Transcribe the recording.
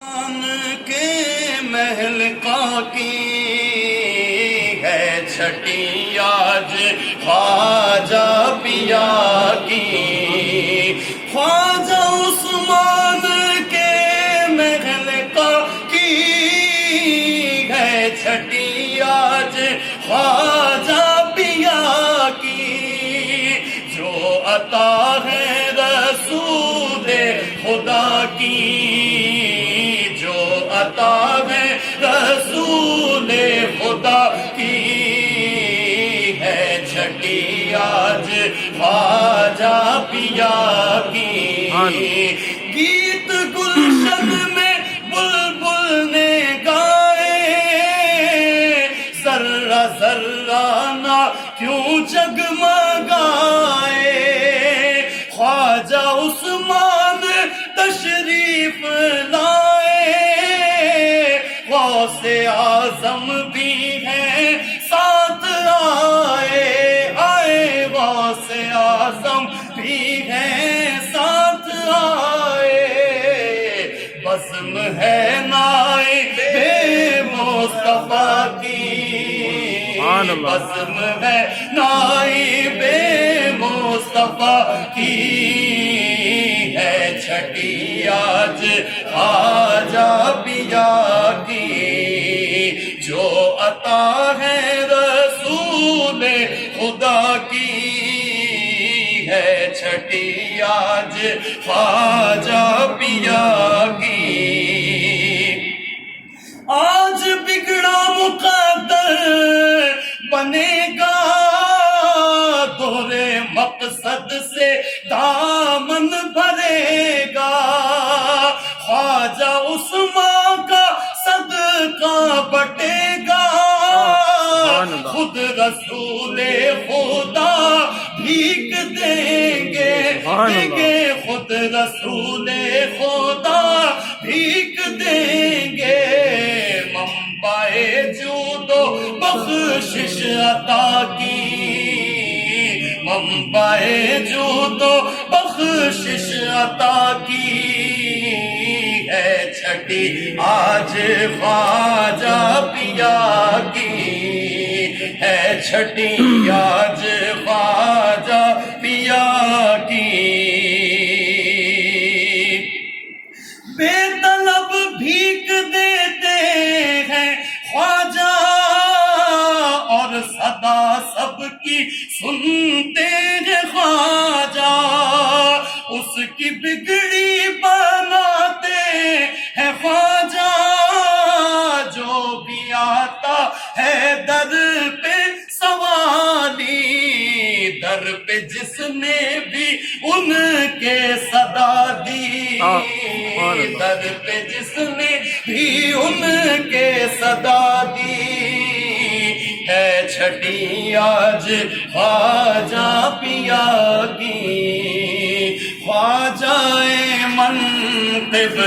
کے محل کا کی ہے چھٹی آج خواجہ پیا کی، خواجہ عثمان کے محل کا کی ہے چھٹی آج خواجہ پیا کی، جو عطا ہے رسول خدا کی، عطا ہے رسول خدا کی ہے چھٹی آج خواجہ پیا کی، گیت گلشن میں بلبل نے گائے، ذرہ ذرہ نہ کیوں جگمگائے، خواجہ عثمان تشریف لائے، غوث اعظم بھی ہیں ساتھ آئے، آئے غوث اعظم بھی ہیں ساتھ آئے، بزم ہے نائب مصطفیٰ کی، بزم ہے نائب مصطفیٰ کی ہے چھٹی آج خواجہ پیا کی، جو عطا ہے رسول خدا کی ہے چھٹی آج خواجہ پیا کی، آج بگڑا مقدر بنے گا، دورے مقصد سے دامن بھرے گا، خواجہ عثمان کا صدقہ بٹے گا، خود رسول خدا بھیک دیں گے، خود رسول خدا بھیک دیں گے، منبع جود و بخشش عطا کی، منبع جود و بخشش عطا کی ہے چھٹی آج خواجہ پیا کی، ہے چھٹی آج خواجہ پیا کی، بے طلب بھیک دیتے ہیں خواجہ، اور صدا سب کی سنتے ہیں خواجہ، اس کی بگڑی بناتے ہیں خواجہ، جو بھی آتا ہے در پہ سوالی، در پہ جس نے بھی ان کے صدا دی، در پہ جس نے بھی ان کے صدا دی ہے چھٹی آج خواجہ پیا کی، خواجہ منقب